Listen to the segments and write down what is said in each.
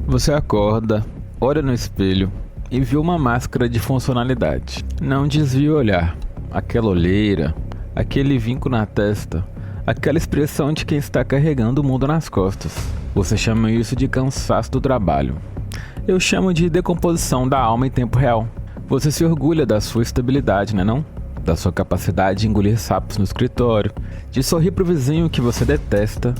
Você acorda, olha no espelho e vê uma máscara de funcionalidade. Não desvie o olhar. Aquela olheira, aquele vinco na testa, aquela expressão de quem está carregando o mundo nas costas. Você chama isso de cansaço do trabalho. Eu chamo de decomposição da alma em tempo real. Você se orgulha da sua estabilidade, não? Da sua capacidade de engolir sapos no escritório, de sorrir pro vizinho que você detesta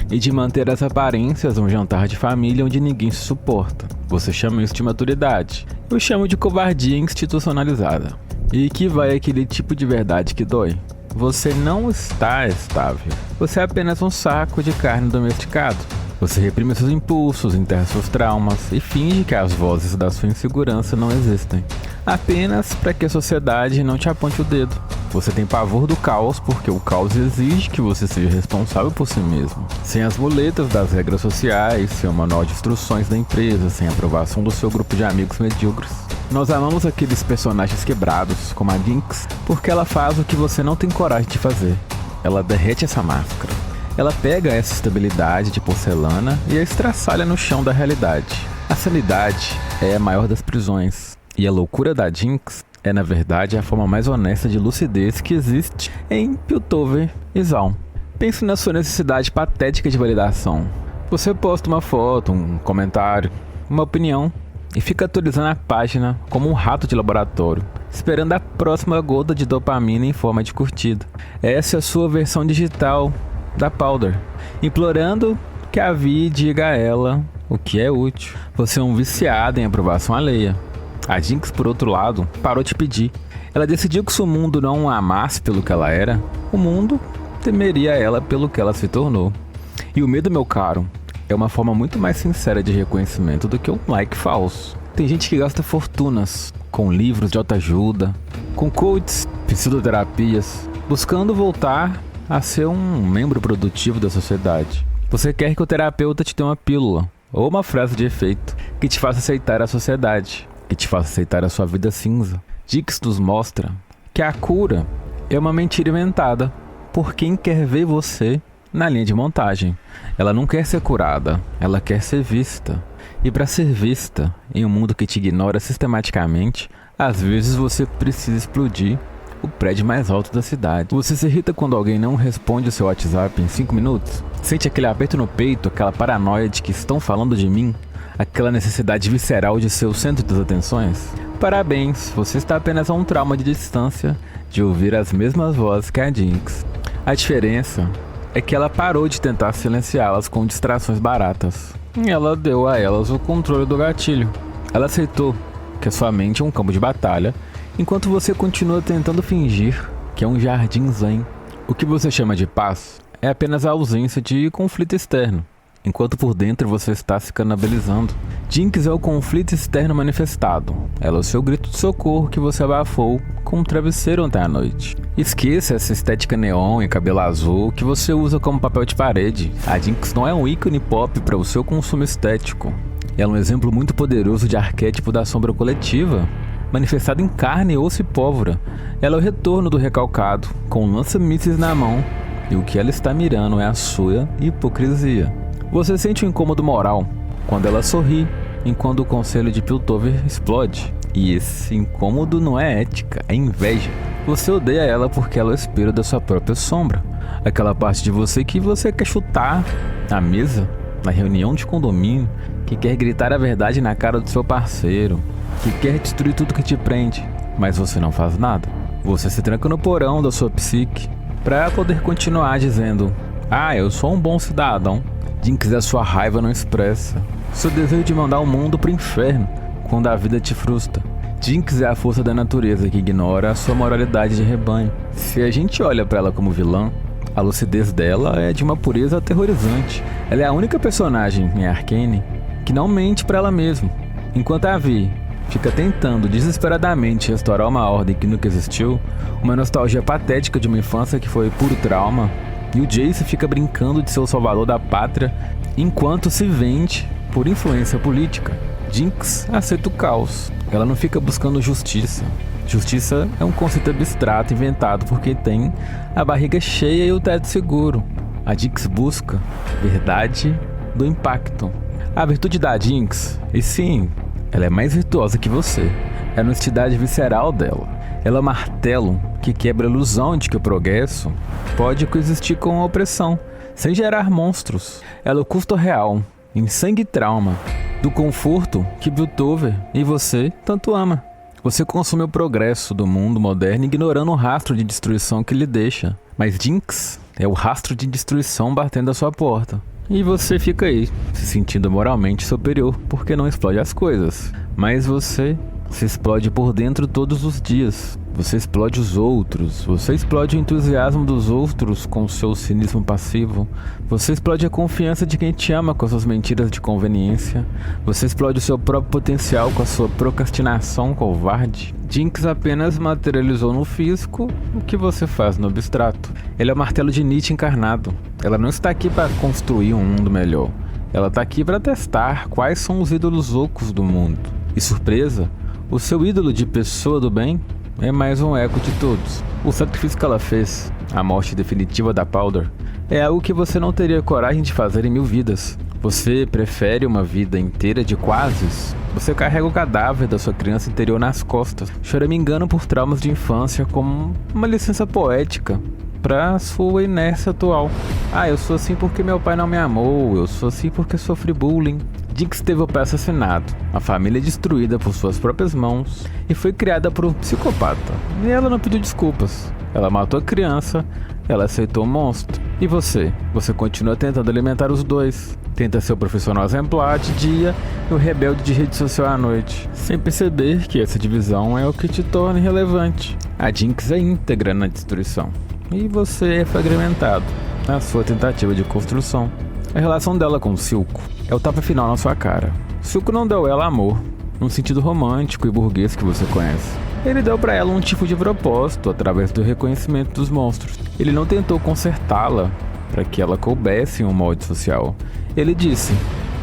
e de manter as aparências num jantar de família onde ninguém se suporta. Você chama isso de maturidade. Eu chamo de covardia institucionalizada. E que vai aquele tipo de verdade que dói. Você não está estável. Você é apenas um saco de carne domesticado. Você reprime seus impulsos, enterra seus traumas e finge que as vozes da sua insegurança não existem. Apenas para que a sociedade não te aponte o dedo. Você tem pavor do caos porque o caos exige que você seja responsável por si mesmo. Sem as muletas das regras sociais, sem o manual de instruções da empresa, sem a aprovação do seu grupo de amigos medíocres. Nós amamos aqueles personagens quebrados, como a Jinx, porque ela faz o que você não tem coragem de fazer. Ela derrete essa máscara. Ela pega essa estabilidade de porcelana e a estraçalha no chão da realidade. A sanidade é a maior das prisões. E a loucura da Jinx é, na verdade, a forma mais honesta de lucidez que existe em Piltover e Zaun. Pense na sua necessidade patética de validação. Você posta uma foto, um comentário, uma opinião e fica atualizando a página como um rato de laboratório, esperando a próxima gota de dopamina em forma de curtida. Essa é a sua versão digital da Powder, implorando que a Vi diga a ela o que é útil. Você é um viciado em aprovação alheia. A Jinx, por outro lado, parou de pedir. Ela decidiu que se o mundo não a amasse pelo que ela era, o mundo temeria ela pelo que ela se tornou. E o medo, meu caro, é uma forma muito mais sincera de reconhecimento do que um like falso. Tem gente que gasta fortunas com livros de autoajuda, com coaches, pseudoterapias, buscando voltar a ser um membro produtivo da sociedade. Você quer que o terapeuta te dê uma pílula ou uma frase de efeito que te faça aceitar a sociedade, que te faça aceitar a sua vida cinza. Jinx nos mostra que a cura é uma mentira inventada por quem quer ver você na linha de montagem. Ela não quer ser curada, ela quer ser vista. E para ser vista em um mundo que te ignora sistematicamente, às vezes você precisa explodir o prédio mais alto da cidade. Você se irrita quando alguém não responde o seu WhatsApp em 5 minutos? Sente aquele aperto no peito, aquela paranoia de que estão falando de mim? Aquela necessidade visceral de ser o centro das atenções? Parabéns, você está apenas a um trauma de distância de ouvir as mesmas vozes que a Jinx. A diferença é que ela parou de tentar silenciá-las com distrações baratas. Ela deu a elas o controle do gatilho. Ela aceitou que a sua mente é um campo de batalha, enquanto você continua tentando fingir que é um jardim zen. O que você chama de paz é apenas a ausência de conflito externo, enquanto por dentro você está se canibalizando. Jinx é o conflito externo manifestado. Ela é o seu grito de socorro que você abafou com um travesseiro ontem à noite. Esqueça essa estética neon e cabelo azul que você usa como papel de parede. A Jinx não é um ícone pop para o seu consumo estético. Ela é um exemplo muito poderoso de arquétipo da sombra coletiva, manifestado em carne, osso e pólvora. Ela é o retorno do recalcado, com um lança-mísseis na mão, e o que ela está mirando é a sua hipocrisia. Você sente um incômodo moral quando ela sorri, enquanto o conselho de Piltover explode. E esse incômodo não é ética, é inveja. Você odeia ela porque ela é o espelho da sua própria sombra. Aquela parte de você que você quer chutar na mesa, na reunião de condomínio, que quer gritar a verdade na cara do seu parceiro, que quer destruir tudo que te prende, mas você não faz nada. Você se tranca no porão da sua psique para poder continuar dizendo: ah, eu sou um bom cidadão. Jinx é a sua raiva não expressa, seu desejo de mandar o mundo pro inferno quando a vida te frustra. Jinx é a força da natureza que ignora a sua moralidade de rebanho. Se a gente olha para ela como vilã, a lucidez dela é de uma pureza aterrorizante. Ela é a única personagem em Arcane que não mente para ela mesma, enquanto a Vi fica tentando desesperadamente restaurar uma ordem que nunca existiu, uma nostalgia patética de uma infância que foi puro trauma, e o Jace fica brincando de ser o salvador da pátria enquanto se vende por influência política. Jinx aceita o caos. Ela não fica buscando justiça. Justiça é um conceito abstrato inventado porque tem a barriga cheia e o teto seguro. A Jinx busca verdade do impacto. A virtude da Jinx, e sim, ela é mais virtuosa que você, é a honestidade visceral dela. Ela é um martelo que quebra a ilusão de que o progresso pode coexistir com a opressão, sem gerar monstros. Ela é o custo real, em sangue e trauma, do conforto que Piltover e você tanto ama. Você consome o progresso do mundo moderno ignorando o rastro de destruição que lhe deixa. Mas Jinx é o rastro de destruição batendo à sua porta. E você fica aí, se sentindo moralmente superior porque não explode as coisas. Mas você se explode por dentro todos os dias. Você explode os outros. Você explode o entusiasmo dos outros com o seu cinismo passivo. Você explode a confiança de quem te ama com suas mentiras de conveniência. Você explode o seu próprio potencial com a sua procrastinação covarde. Jinx apenas materializou no físico o que você faz no abstrato. Ele é o martelo de Nietzsche encarnado. Ela não está aqui para construir um mundo melhor. Ela está aqui para testar quais são os ídolos ocos do mundo. E surpresa, o seu ídolo de pessoa do bem é mais um eco de todos. O sacrifício que ela fez, a morte definitiva da Powder, é algo que você não teria coragem de fazer em 1000 vidas. Você prefere uma vida inteira de quases? Você carrega o cadáver da sua criança interior nas costas, choramingando por traumas de infância como uma licença poética para sua inércia atual. Eu sou assim porque meu pai não me amou, eu sou assim porque sofri bullying. Jinx teve o pai assassinado, a família destruída por suas próprias mãos e foi criada por um psicopata. E ela não pediu desculpas. Ela matou a criança, ela aceitou o monstro. E você? Você continua tentando alimentar os dois. Tenta ser o profissional exemplar de dia e o rebelde de rede social à noite, sem perceber que essa divisão é o que te torna irrelevante. A Jinx é íntegra na destruição. E você é fragmentado na sua tentativa de construção. A relação dela com o Silco é o tapa final na sua cara. Silco não deu ela amor, num sentido romântico e burguês que você conhece. Ele deu pra ela um tipo de propósito através do reconhecimento dos monstros. Ele não tentou consertá-la para que ela coubesse em um molde social. Ele disse: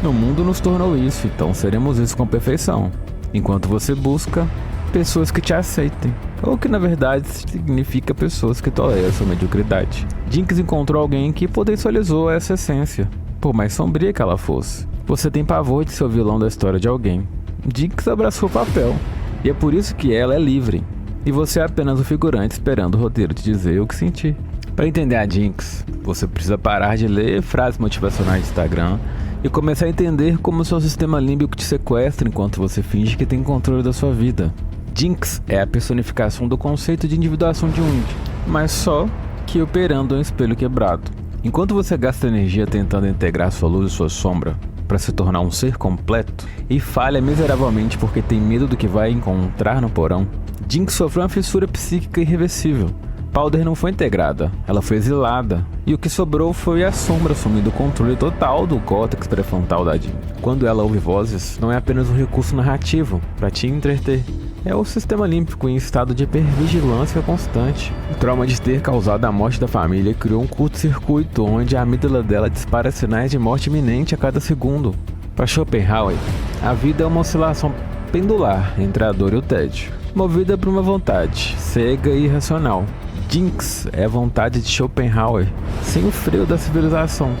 "No mundo nos tornou isso, então seremos isso com perfeição. Enquanto você busca pessoas que te aceitem." Ou que na verdade significa pessoas que toleram sua mediocridade. Jinx encontrou alguém que potencializou essa essência, por mais sombria que ela fosse. Você tem pavor de ser o vilão da história de alguém. Jinx abraçou o papel, e é por isso que ela é livre. E você é apenas o figurante esperando o roteiro te dizer o que sentir. Para entender a Jinx, você precisa parar de ler frases motivacionais de Instagram e começar a entender como o seu sistema límbico te sequestra enquanto você finge que tem controle da sua vida. Jinx é a personificação do conceito de individuação de Jung, mas só que operando um espelho quebrado. Enquanto você gasta energia tentando integrar sua luz e sua sombra para se tornar um ser completo e falha miseravelmente porque tem medo do que vai encontrar no porão, Jinx sofreu uma fissura psíquica irreversível. Powder não foi integrada, ela foi exilada, e o que sobrou foi a sombra assumindo o controle total do córtex pré-frontal da Jinx. Quando ela ouve vozes, não é apenas um recurso narrativo para te entreter, é o sistema límbico em estado de hipervigilância constante. O trauma de ter causado a morte da família criou um curto-circuito onde a amígdala dela dispara sinais de morte iminente a cada segundo. Para Schopenhauer, a vida é uma oscilação pendular entre a dor e o tédio, movida por uma vontade cega e irracional. Jinx é a vontade de Schopenhauer, sem o freio da civilização.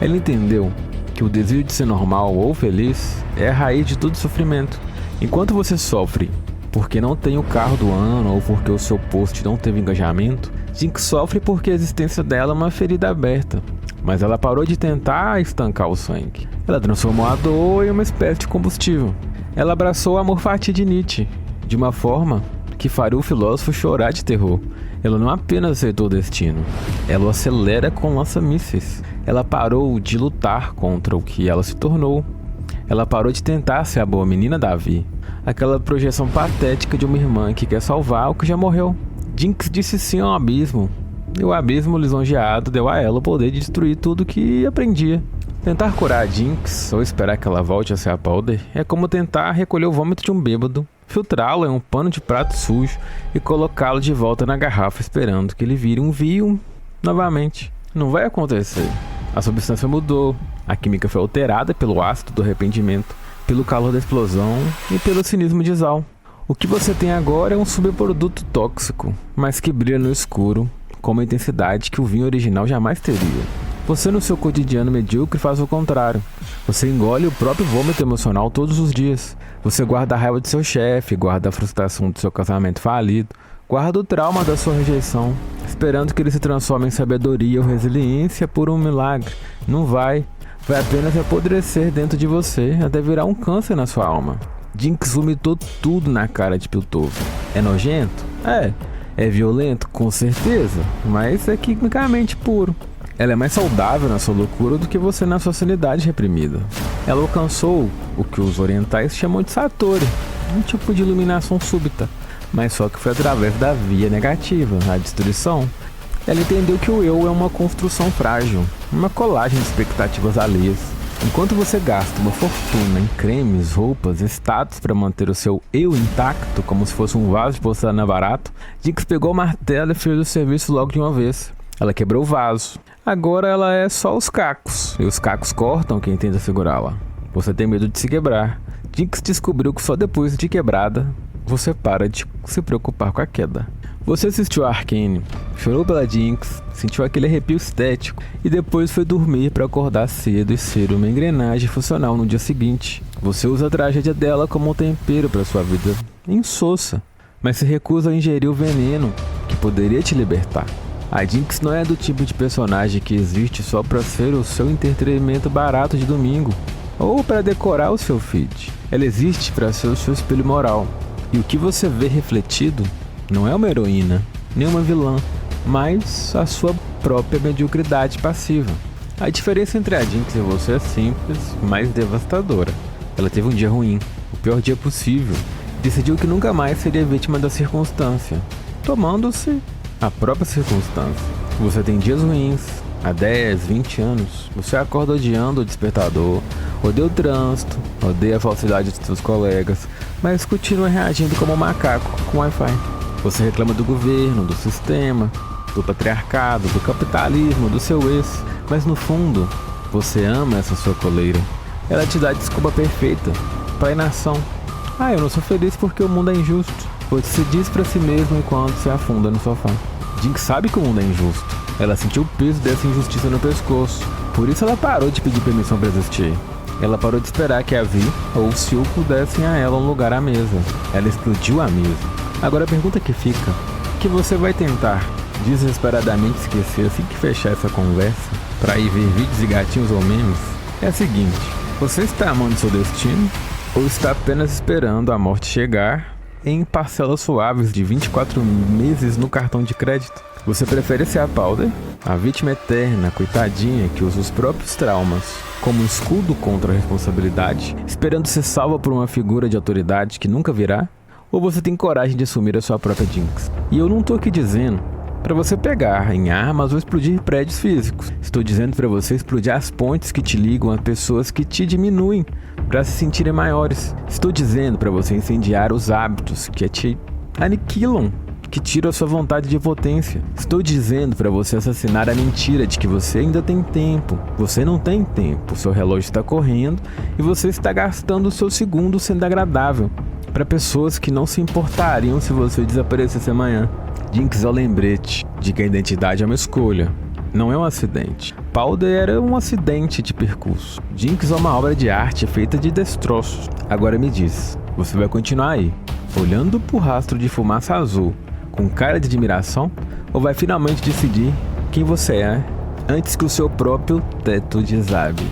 Ela entendeu que o desejo de ser normal ou feliz é a raiz de todo sofrimento. Enquanto você sofre porque não tem o carro do ano ou porque o seu post não teve engajamento, Jinx sofre porque a existência dela é uma ferida aberta. Mas ela parou de tentar estancar o sangue. Ela transformou a dor em uma espécie de combustível. Ela abraçou o amor fati de Nietzsche, de uma forma que faria o filósofo chorar de terror. Ela não apenas aceitou o destino, ela o acelera com lança-mísseis. Ela parou de lutar contra o que ela se tornou. Ela parou de tentar ser a boa menina Davi, aquela projeção patética de uma irmã que quer salvar o que já morreu. Jinx disse sim ao abismo, e o abismo lisonjeado deu a ela o poder de destruir tudo que aprendia. Tentar curar a Jinx ou esperar que ela volte a ser a Powder é como tentar recolher o vômito de um bêbado, filtrá-lo em um pano de prato sujo e colocá-lo de volta na garrafa esperando que ele vire um vinho novamente. Não vai acontecer. A substância mudou, a química foi alterada pelo ácido do arrependimento, pelo calor da explosão e pelo cinismo de Zal. O que você tem agora é um subproduto tóxico, mas que brilha no escuro com uma intensidade que o vinho original jamais teria. Você no seu cotidiano medíocre faz o contrário. Você engole o próprio vômito emocional todos os dias. Você guarda a raiva do seu chefe, guarda a frustração do seu casamento falido, guarda o trauma da sua rejeição, esperando que ele se transforme em sabedoria ou resiliência por um milagre. Não vai. Vai apenas apodrecer dentro de você até virar um câncer na sua alma. Jinx vomitou tudo na cara de Piltover. É nojento? É violento? Com certeza, mas é quimicamente puro. Ela é mais saudável na sua loucura do que você na sua sanidade reprimida. Ela alcançou o que os orientais chamam de Satori, um tipo de iluminação súbita, mas só que foi através da via negativa, a destruição. Ela entendeu que o eu é uma construção frágil, uma colagem de expectativas alheias. Enquanto você gasta uma fortuna em cremes, roupas, status para manter o seu eu intacto, como se fosse um vaso de porcelana barato, Jinx pegou o martelo e fez o serviço logo de uma vez. Ela quebrou o vaso. Agora ela é só os cacos, e os cacos cortam quem tenta segurá-la. Você tem medo de se quebrar. Jinx descobriu que só depois de quebrada, você para de se preocupar com a queda. Você assistiu a Arcane, chorou pela Jinx, sentiu aquele arrepio estético e depois foi dormir para acordar cedo e ser uma engrenagem funcional no dia seguinte. Você usa a tragédia dela como um tempero para sua vida insossa, mas se recusa a ingerir o veneno que poderia te libertar. A Jinx não é do tipo de personagem que existe só para ser o seu entretenimento barato de domingo ou para decorar o seu feed. Ela existe para ser o seu espelho moral. E o que você vê refletido não é uma heroína, nem uma vilã, mas a sua própria mediocridade passiva. A diferença entre a Jinx e você é simples, mas devastadora. Ela teve um dia ruim, o pior dia possível, e decidiu que nunca mais seria vítima da circunstância, tomando-se a própria circunstância. Você tem dias ruins, há 10, 20 anos, você acorda odiando o despertador, odeia o trânsito, odeia a falsidade dos seus colegas, mas continua reagindo como um macaco com Wi-Fi. Você reclama do governo, do sistema, do patriarcado, do capitalismo, do seu ex, mas no fundo, você ama essa sua coleira. Ela te dá a desculpa perfeita para inação. Eu não sou feliz porque o mundo é injusto. Você diz para si mesmo enquanto se afunda no sofá. Jinx sabe que o mundo é injusto. Ela sentiu o peso dessa injustiça no pescoço. Por isso ela parou de pedir permissão para existir. Ela parou de esperar que a Vi ou o Sil dessem a ela um lugar à mesa. Ela explodiu a mesa. Agora a pergunta que fica, que você vai tentar desesperadamente esquecer assim que fechar essa conversa, para ir ver vídeos e gatinhos ou memes, é a seguinte: você está amando seu destino ou está apenas esperando a morte chegar em parcelas suaves de 24 meses no cartão de crédito? Você prefere ser a Powder, a vítima eterna, coitadinha, que usa os próprios traumas como um escudo contra a responsabilidade, esperando ser salva por uma figura de autoridade que nunca virá? Ou você tem coragem de assumir a sua própria Jinx? E eu não tô aqui dizendo para você pegar em armas ou explodir prédios físicos. Estou dizendo para você explodir as pontes que te ligam a pessoas que te diminuem para se sentirem maiores. Estou dizendo para você incendiar os hábitos que te aniquilam, que tiram a sua vontade de potência. Estou dizendo para você assassinar a mentira de que você ainda tem tempo. Você não tem tempo, seu relógio está correndo e você está gastando o seu segundo sendo agradável para pessoas que não se importariam se você desaparecesse amanhã. Jinx é o lembrete de que a identidade é uma escolha, não é um acidente. Powder era um acidente de percurso. Jinx é uma obra de arte feita de destroços. Agora me diz, você vai continuar aí, olhando pro rastro de fumaça azul, com cara de admiração, ou vai finalmente decidir quem você é antes que o seu próprio teto desabe?